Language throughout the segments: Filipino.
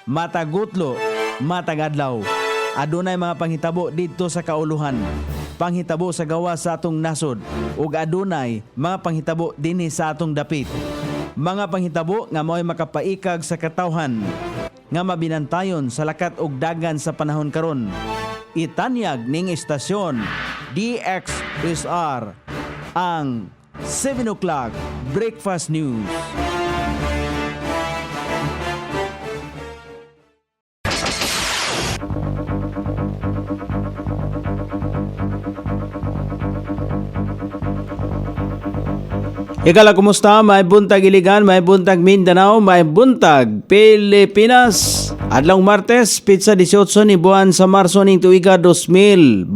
matagutlo, matagadlaw. Adunay mga panghitabo dito sa kauluhan. Panghitabo sa gawa sa atong nasod ug adunay mga panghitabo dinhi sa atong dapit. Mga panghitabo nga mao'y makapaikag sa katawhan nga mabinantayon sa lakat ug dagan sa panahon karon. Itanyag ning istasyon DXSR ang 7 o'clock Breakfast News. Ikala, kumusta? May buntag Iligan, may buntag Mindanao, may buntag Pilipinas. Adlong Martes, pizza 18 ni buwan sa Marso ning tuiga 2025.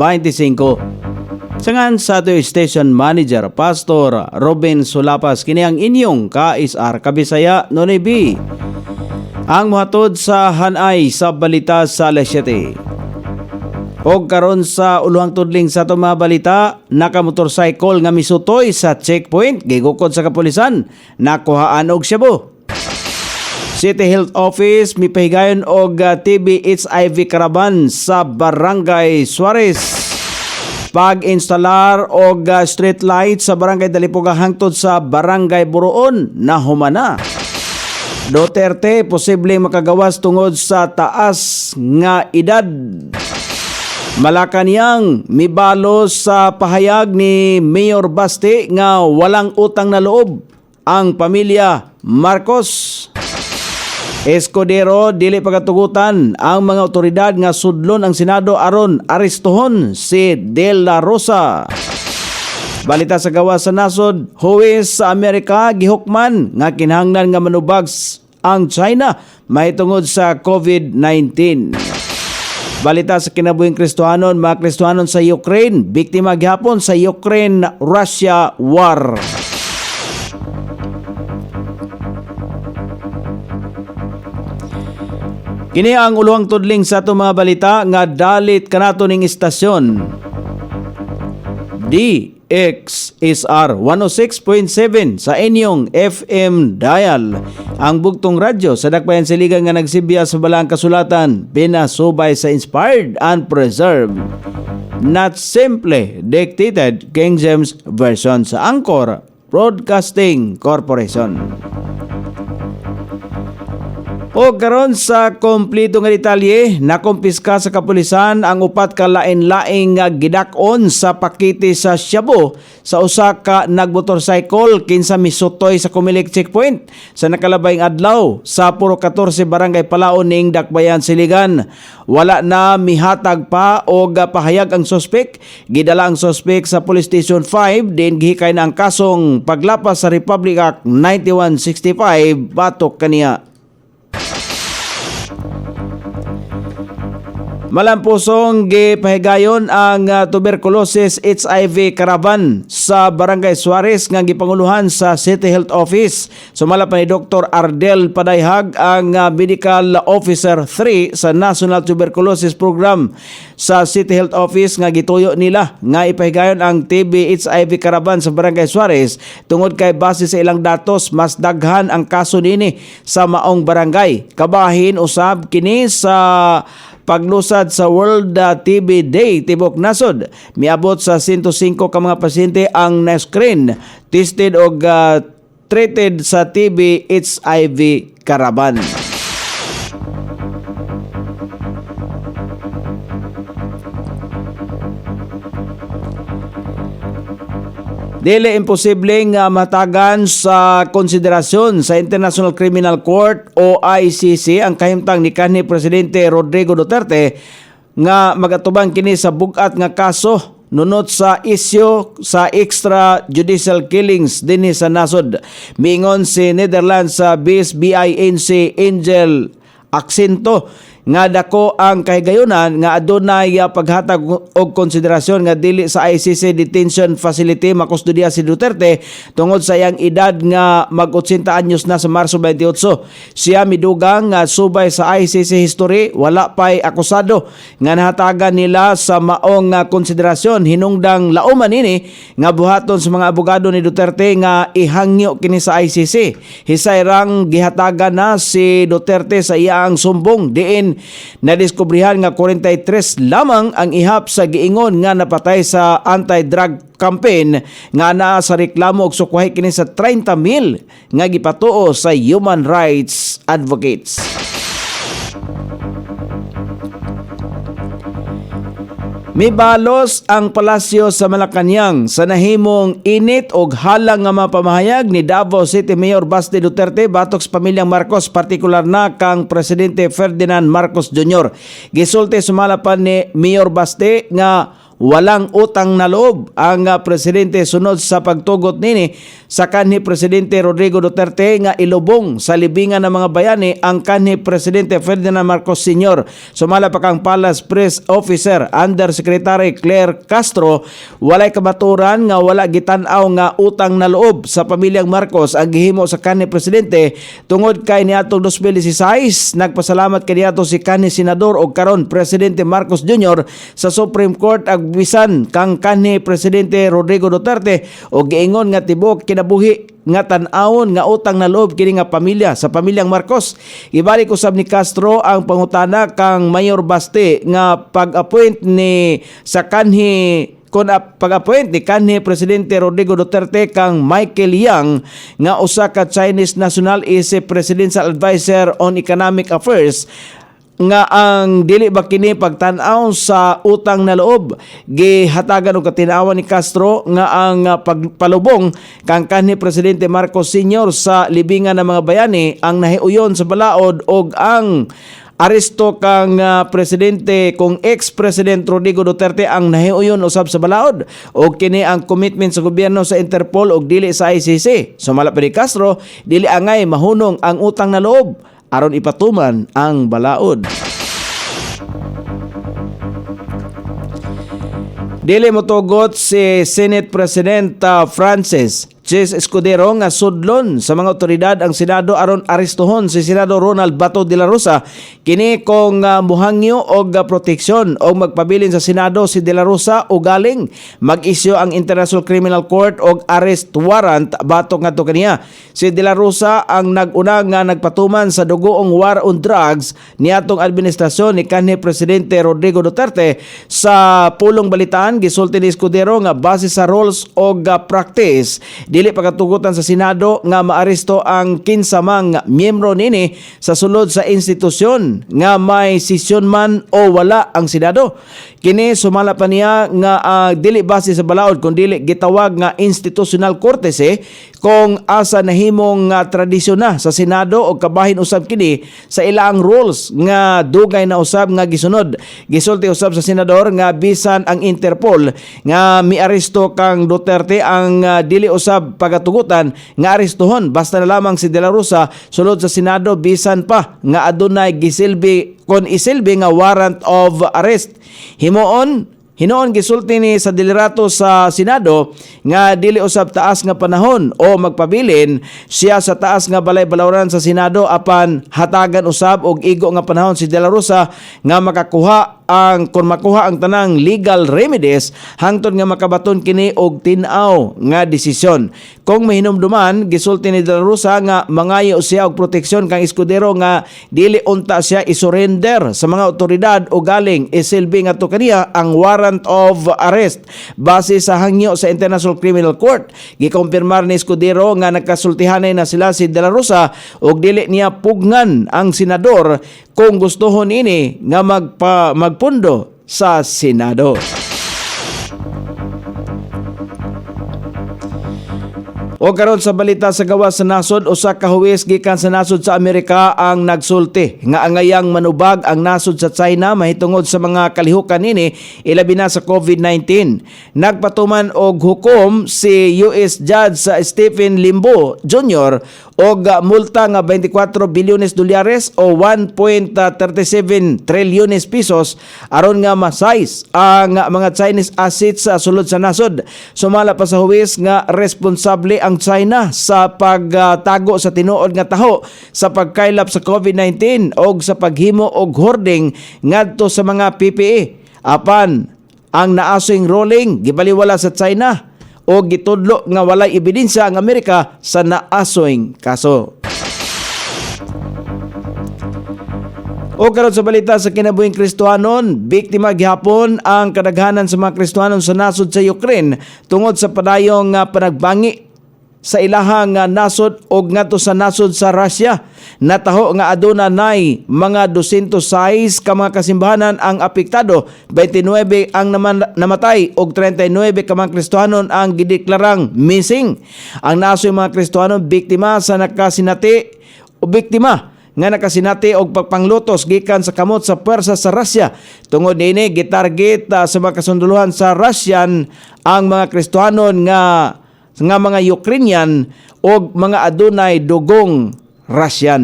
Sangan sa ato station manager, Pastor Robin Sulapas, kini ang inyong KSR Kabisaya Nonoy B. Ang muhatod sa hanay sa balita sa alas 7. O karon sa uluhang tudling sa itong mga balita, nakamotorcycle nga misutoy sa checkpoint, gigukod sa kapulisan, nakuhaan og Shabu. City Health Office, mipahigayon og TB HIV Caravan sa Barangay Suarez. Pag-instalar og street light sa Barangay Dalipuga hangtod sa Barangay Buroon, nahumana. Duterte, posibleng makagawas tungod sa taas nga edad. Malacanang, mibalo sa pahayag ni Mayor Basti nga walang utang na loob ang pamilya Marcos. Escudero, dili pagatugutan ang mga otoridad nga sudlon ang Senado aron arestuhon si De La Rosa. Balita sa gawa sa nasod, huwes sa Amerika gihukman nga kinahanglan nga manubag ang China mahitungod sa COVID-19. Balita sa kinabuhing Kristohanon, mga Kristohanon sa Ukraine, biktima gihapon sa Ukraine-Russia war. Kini ang uluhang tudling sa itong mga balita nga dalit kanato ning istasyon. DXSR 106.7 sa inyong FM dial. Ang bugtong radyo sa dakbayan siligan nga nagsibya sa balang kasulatan, pinasubay sa inspired and preserved, not simply dictated King James Version sa Anchor Broadcasting Corporation. O karon sa kompleto nga detalye, nakumpiska sa kapulisan ang upat ka lain-laing nga gidak-on sa pakete sa Shabu sa usa ka nagmotorcycle kinsa misutoy sa Comelec checkpoint sa nakalabayng adlaw sa Puro 14 Barangay Palaon ning Dakbayan Siligan. Wala na mihatag pa og pahayag ang suspek. Gidala ang suspek sa Police Station 5 din gihikay na ang kasong paglapas sa Republic Act 9165 batok kaniya. Malampusong gipahigayon ang tuberculosis HIV Caravan sa Barangay Suarez nga gipanguluhan sa City Health Office. Sumala pa ni Dr. Ardel Padayhag, ang Medical Officer 3 sa National Tuberculosis Program sa City Health Office, nga gituyo nila nga ipahigayon ang TB HIV Caravan sa Barangay Suarez tungod kay base sa ilang datos mas daghan ang kaso nini sa maong barangay. Kabahin usab kini sa paglusad sa World TB Day tibok nasod. Miabot sa 105 ka mga pasyente ang na-screen, tested o treated sa TB HIV Caravan. Dili imposibleng matagan sa konsiderasyon sa International Criminal Court o ICC ang kahimtang ni kanhi Presidente Rodrigo Duterte nga magatubang kini sa bugat nga kaso nunot sa isyu sa extrajudicial killings dinhi sa nasod. Mingon si Netherlands sa BINC Angel Accento, nga dako ang kahigayunan nga adunay paghatag og konsiderasyon nga dili sa ICC detention facility makustudya si Duterte tungod sa iyang edad nga mag-80 anyos na sa Marso 28. Siya midugang nga subay sa ICC history wala pay akusado nga nahatagan nila sa maong konsiderasyon. Hinungdang lauman ini nga buhaton sa mga abogado ni Duterte nga ihangyo kini sa ICC. Hisay rang gihatagan na si Duterte sa iyang sumbong diin nadiskubrihan nga 43 lamang ang ihap sa giingon nga napatay sa anti-drug campaign nga naa sa reklamo og sukwahi kini sa 30,000 nga gipatuo sa human rights advocates. Mibalos ang palasyo sa Malacañang sa nahimong init og halang nga mapamahayag ni Davao City Mayor Baste Duterte batok sa pamilyang Marcos, partikular na kang Presidente Ferdinand Marcos Jr. Gisulti sumalapan ni Mayor Baste nga walang utang na loob ang presidente sunod sa pagtugot nini sa kanhi Presidente Rodrigo Duterte nga ilubong sa libingan ng mga bayani ang kanhi Presidente Ferdinand Marcos Sr. Sumala pa kang Palace Press Officer Undersecretary Claire Castro, walay kabaturan nga wala gitan-aw nga utang na loob sa pamilyang Marcos ang gihimo sa kanhi Presidente tungod kay niadtong 2016 nagpasalamat kaniadto si kanhi Senador o karon Presidente Marcos Jr. sa Supreme Court ag bisan kang kanhi Presidente Rodrigo Duterte o giingon nga tibok kinabuhi nga tan-awon nga utang na loob kini nga pamilya sa pamilyang Marcos. Ibalik usab ni Castro ang pangutana kang Mayor Baste nga pag-appoint ni sa kanhi pag-appoint ni kanhi Presidente Rodrigo Duterte kang Michael Yang nga usa ka Chinese national is Presidential Advisor on Economic Affairs nga ang dili ba kini pagtan-aw sa utang na loob gihatagan og katinawan ni Castro nga ang pagpalubong kang kanhi Presidente Marcos Sr. sa libingan ng mga bayani ang nahiuyon sa balaod og ang aresto kang presidente kung ex-president Rodrigo Duterte ang nahiuyon usab sa balaod og kini ang commitment sa gobyerno sa Interpol og dili sa ICC. Sumala pa ni Castro, dili angay mahunong ang utang na loob aron ipatuman ang balaod. Dili motugot si Senate President Francis Chis Escudero nga sudlon sa mga otoridad ang Senado aron arestuhon si Senador Ronald Bato de la Rosa kini kung muhangyo og proteksyon o magpabilin sa Senado si de la Rosa o galing mag-isyu ang International Criminal Court og arrest warrant batok ngadto kaniya. Si de la Rosa ang nag-una nga nagpatuman sa dugoong war on drugs niadtong administrasyon ni kanhi Presidente Rodrigo Duterte. Sa pulong balitaan gisulti ni Escudero nga base sa rules og practice dili pagatugutan sa Senado nga maaresto ang kinsamang miyembro nini sa sulod sa institusyon nga may sesyon man o wala ang Senado. Kini sumala pa niya nga dili base sa balaod kun dili gitawag nga institutional courtesy kung asa nahimong tradisyon na sa Senado o kabahin usab kini sa ilang rules nga dugay na usab nga gisunod. Gisulti usab sa senador nga bisan ang Interpol nga miaresto kang Duterte ang dili usab pagatugutan nga arestuhon basta na lamang si De La Rosa sulod sa Senado bisan pa nga adunay gisilbi kon isilbi nga warrant of arrest. Hinoon gisulti ni sa delirato sa Senado nga dili usab taas nga panahon o magpabilin siya sa taas nga balay-balawran sa Senado apan hatagan usab og igo nga panahon si De La Rosa nga makakuha kung makuha ang tanang legal remedies hangtod nga makabaton kini og tin-aw nga desisyon. Kung mahinumduman gisulti ni De La Rosa nga mangayo siya og proteksyon kang Escudero nga dili unta siya isurrender sa mga otoridad o galing isilbi nga to kaniya ang warrant of arrest base sa hangyo sa International Criminal Court. Gikompirmar ni Escudero nga nagkasultihanay na sila si De La Rosa og dili niya pugnan ang senador kung gustohon ini nga magpundo sa Senado. O karon sa balita sa gawas sa nasod, usa ka huwes gikan sa nasod sa Amerika ang nagsulti nga angayang manubag ang nasod sa China mahitungod sa mga kalihukan nini ilabi na sa COVID-19. Nagpatuman og hukom si US Judge sa Stephen Limbo Jr. og multa nga 24 bilyones dolyares o 1.37 trilyones pesos aron nga masayz ang mga Chinese assets sa sulod sa nasod. Sumala pa sa huwes nga responsable ang China sa pagtago sa tinuod nga taho sa pagkaylap sa COVID-19 o sa paghimo og hoarding ngadto sa mga PPE. Apan ang naasoing ruling gibaliwala sa China o gitudlo nga walay ebidensya ang Amerika sa naasoing kaso. O karon sa balita sa kinabuhing Kristohanon, biktima gihapon ang kadaghanan sa mga Kristohanon sa nasod sa Ukraine tungod sa padayong panagbangi sa ilahang nasod o ngadto sa nasod sa Russia. Nataho nga aduna nay mga 206 ka mga kasimbahanan ang apektado, 29 ang namatay ug 39 ka mga Kristohanon ang gideklarang missing. Ang nasoy mga Kristohanon biktima sa nakasinati o biktima nga nakasinati og pagpanglutos gikan sa kamot sa pwersa sa Russia. Tungod niini gitarget sa mga kasunduluhan sa Russian ang mga Kristohanon nga mga Ukrainian o mga adunay dugong Russian.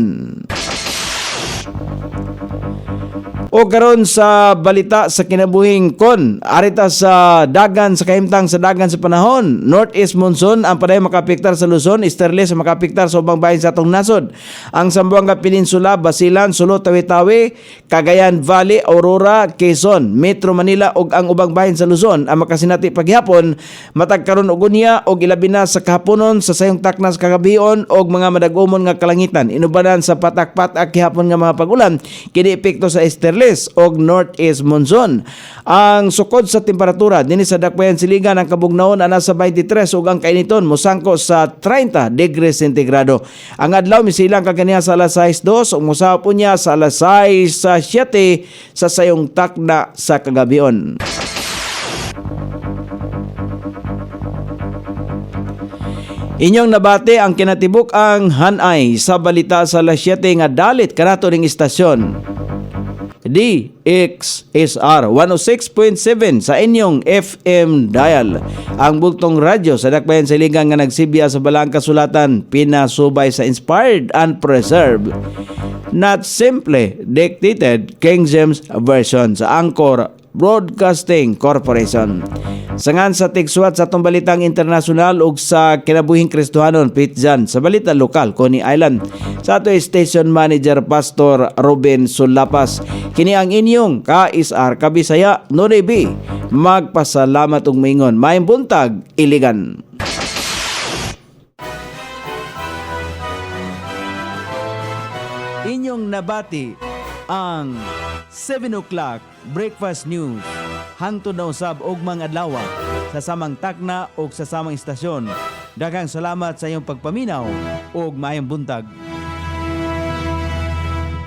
O karon sa balita sa kinabuhing kon, arita sa dagan sa kahimtang sa dagan sa panahon, northeast monsoon ang paday makapektar sa Luzon, easterly sa makapektar sa ubang bahin sa atong nasod. Ang Zamboanga Peninsula, Basilan, Sulo, Tawi-Tawi, Cagayan Valley, Aurora, Quezon, Metro Manila ug ang ubang bahin sa Luzon ang makasinati paghapon matag karon og unya og ilabi na sa kahaponon sa sayong taknas kagabion og mga madagumon nga kalangitan. Inubanan sa patak-patak gihapon nga mga pagulan kini epekto sa easterly og northeast monsoon. Ang sukod sa temperatura dinhi sa dakbayan siligan ang kabugnaon ana sa 23 ug ang kainiton mosangko sa 30 degrees centigrado. Ang adlaw misilang kaniya sa alas 6:02 ug mosahop unya sa alas 6:07 sa sayong takna sa kagabion. Inyong nabate ang kinatibuk ang hanay sa balita sa alas 7 nga dalit kanato ning istasyon. DXSR 106.7 sa inyong FM dial. Ang bultong radyo sa dakbayan sa ligang nga nagsibya sa balang kasulatan, pinasubay sa inspired and preserved, not simply dictated King James Version sa Anchor Broadcasting Corporation. Sangan sa tigsuat sa atong balitang internasyonal ug sa kinabuhing Kristohanon pitjan sa balita lokal Coney Island. Sa ato station manager Pastor Ruben Sulapas. Kini ang inyong KSR Kabisaya Noribi. Magpasalamat ug maingon. Maayong buntag, Iligan. Inyong nabati ang 7 o'clock breakfast news hangtod na usab og mga adlaw sa samang takna o sa samang istasyon. Daghang salamat sa iyong pagpaminaw ug maayong buntag.